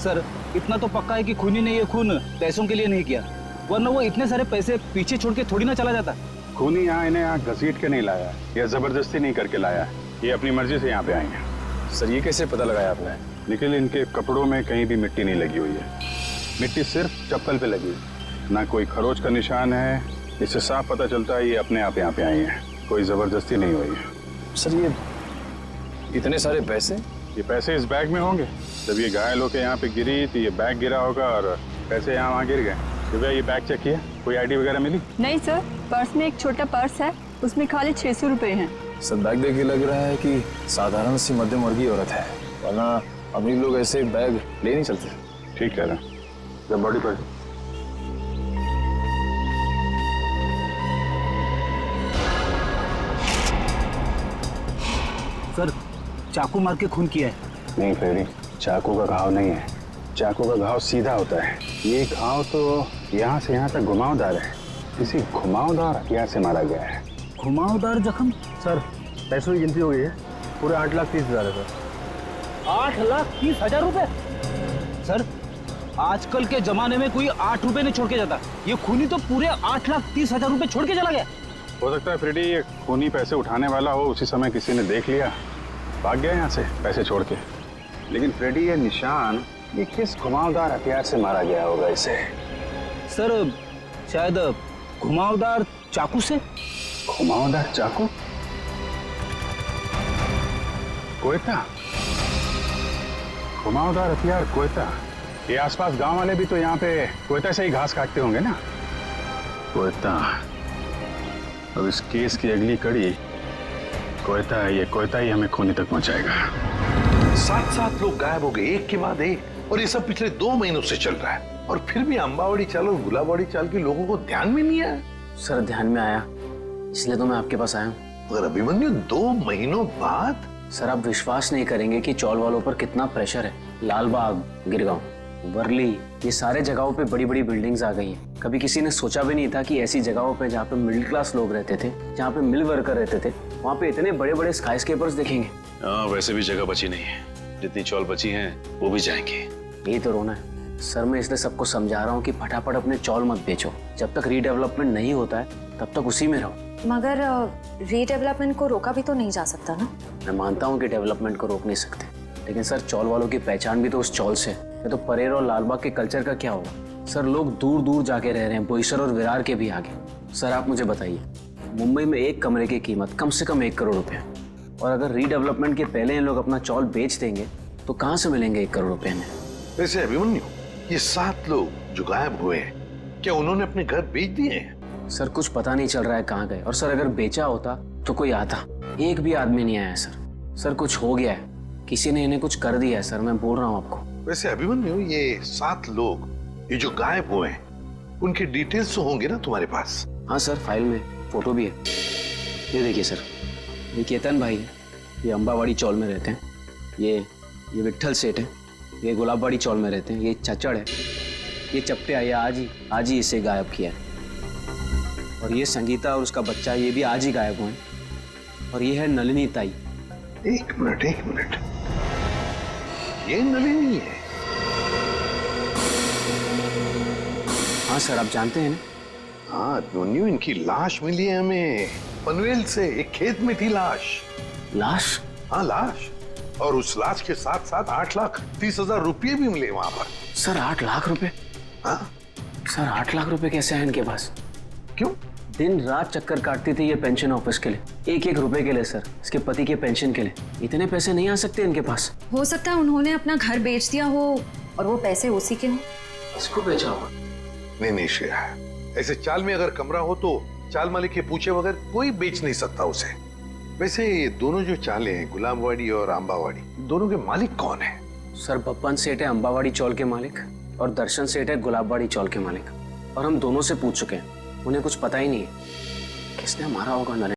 सर इतना तो पक्का है कि खूनी ने ये खून पैसों के लिए नहीं किया, वरना वो इतने सारे पैसे पीछे छोड़ के थोड़ी ना चला जाता। खूनी इन्हें यहाँ घसीट के नहीं लाया या जबरदस्ती नहीं करके लाया, ये अपनी मर्जी से यहाँ पे आए हैं। सर ये कैसे पता लगाया आपने? निखिल, इनके कपड़ों में कहीं भी मिट्टी नहीं लगी हुई है। मिट्टी सिर्फ चप्पल पे लगी है, ना कोई खरोच का निशान है। इससे साफ पता चलता है ये अपने आप यहाँ पे आए हैं, कोई जबरदस्ती नहीं हुई है। सर ये इतने सारे पैसे? ये पैसे इस बैग में होंगे। जब ये घायल होकर यहाँ पे गिरी तो ये बैग गिरा होगा और पैसे यहाँ वहाँ गिर गए। तो ये बैग चेक किया, कोई आईडी वगैरह मिली? नहीं सर, पर्स में एक छोटा पर्स है, उसमें खाली 600 रुपए हैं। सर बैग देख के लग रहा है कि साधारण सी मध्यम वर्गीय औरत है, वरना अमीर लोग ऐसे बैग ले नहीं चलते। ठीक कह रहा, जब बॉडी पर। सर चाकू मार के खून किया है। नहीं फेरी, चाकू का घाव नहीं है, चाकू का घाव सीधा होता है। ये घाव तो यहाँ से यहाँ तक घुमावदार है, किसी घुमावदार यहाँ से मारा गया है। घुमावदार जख्म? सर पैसों की गिनती हो गई है, पूरे 8,30,000 है सर। 8,30,000 रुपए? सर आजकल के जमाने में कोई 8 रुपए नहीं छोड़ के जाता, ये खूनी तो पूरे 8,30,000 रुपए छोड़ के चला गया। हो सकता है फ्रेडी ये खूनी पैसे उठाने वाला हो, उसी समय किसी ने देख लिया, भाग गया यहाँ से पैसे छोड़ के। लेकिन फ्रेडी ये निशान ये किस घुमावदार हथियार से मारा गया होगा इसे? सर शायद घुमावदार चाकू से। घुमावदार चाकू? कोयता? घुमावदार हथियार कोयता? ये आसपास गांव वाले भी तो यहाँ पे कोयता से ही घास काटते होंगे ना? कोयता। अब इस केस की अगली कड़ी कोयता है। ये कोयता ही हमें खोने तक पहुंचाएगा। 7 लोग गायब हो गए एक के बाद एक, और ये सब पिछले 2 महीनों से चल रहा है, और फिर भी अंबावाड़ी चाल और गुलाबवाड़ी चाल के लोगों को ध्यान में नहीं आया। सर ध्यान में आया, इसलिए तो मैं आपके पास आया हूँ। मगर अभिमन्यु 2 महीनों बाद? सर आप विश्वास नहीं करेंगे कि चौल वालों पर कितना प्रेशर है। लालबाग, गिरगांव, वर्ली, ये सारे जगहों पे बड़ी बड़ी बिल्डिंग्स आ गई हैं। कभी किसी ने सोचा भी नहीं था कि ऐसी जगहों पे जहाँ पे मिडिल क्लास लोग रहते थे, जहाँ पे मिल वर्कर रहते थे, वहाँ पे इतने बड़े बड़े स्काई स्केपर्स देखेंगे। हाँ, वैसे भी जगह बची नहीं है। जितनी चौल बची हैं वो भी जाएंगे। यही तो रोना है सर। मैं इसलिए सबको समझा रहा हूँ कि फटाफट अपने चौल मत बेचो। जब तक रीडेवलपमेंट नहीं होता है तब तक उसी में रहो। मगर रीडेवलपमेंट को रोका भी तो नहीं जा सकता ना? मैं मानता हूँ कि डेवलपमेंट को रोक नहीं सकते, लेकिन सर चौल वालों की पहचान भी तो उस चौल से है। तो परेर और लालबाग के कल्चर का क्या होगा? सर लोग दूर दूर जाके रह रहे हैं, बोईसर और विरार के भी आगे। सर आप मुझे बताइए, मुंबई में एक कमरे की कीमत कम से कम 1 करोड़ रुपए, और अगर रीडेवलपमेंट के पहले इन लोग अपना चौल बेच देंगे तो कहाँ से मिलेंगे 1 करोड़ रुपए में? वैसे अभिमन्यु, ये 7 लोग जो गायब हुए हैं, क्या उन्होंने अपने घर बेच दिए हैं? सर कुछ पता नहीं चल रहा है कहाँ गए, और सर अगर बेचा होता तो कोई आता। एक भी आदमी नहीं आया सर। सर कुछ हो गया है, किसी ने इन्हें कुछ कर दिया है सर, मैं बोल रहा हूँ आपको। वैसे अभिमन्यु, ये 7 लोग ये जो गायब हुए हैं, उनके डिटेल्स तो होंगे ना तुम्हारे पास? हाँ सर, फाइल में फोटो भी है। ये देखिए सर, ये केतन भाई है, ये अंबावाड़ी चौल में रहते हैं। ये विट्ठल सेठ है, ये गुलाबवाड़ी चौल में रहते हैं। ये चचड़ है, ये चप्टे आया आज ही इसे गायब किया है। और ये संगीता और उसका बच्चा, ये भी आज ही गायब हुए हैं। और ये है नलिनी ताई। एक मिनट, ये नलिनी है? हाँ सर, आप जानते हैं ना? हाँ अभिमन्यु, इनकी लाश मिली है हमें पनवेल से। एक खेत में थी लाश। लाश? हाँ लाश, और उस लाश के साथ साथ 8,30,000 रुपये भी मिले वहां पर। सर 8 लाख रुपए? हाँ सर 8 लाख रुपए कैसे हैं इनके पास? क्यों? दिन रात चक्कर काटती थी ये पेंशन ऑफिस के लिए, 1-1 रुपए के लिए सर, इसके पति के पेंशन के लिए। इतने पैसे नहीं आ सकते इनके पास। हो सकता है उन्होंने अपना घर बेच दिया हो और वो पैसे उसी के हों। इसको बेचा होगा? नहीं श्रेया, ऐसे चाल में अगर कमरा हो तो चाल मालिक के पूछे बगैर कोई बेच नहीं सकता उसे। वैसे ये दोनों जो चालें हैं, गुलाबवाड़ी और अंबावाड़ी, दोनों के मालिक कौन है? सर बप्पन सेठ है अंबावाड़ी चौल के मालिक, और दर्शन सेठ है गुलाबवाड़ी चौल के मालिक। और हम दोनों से पूछ चुके हैं, उन्हें कुछ पता ही नहीं है किसने मारा होगा।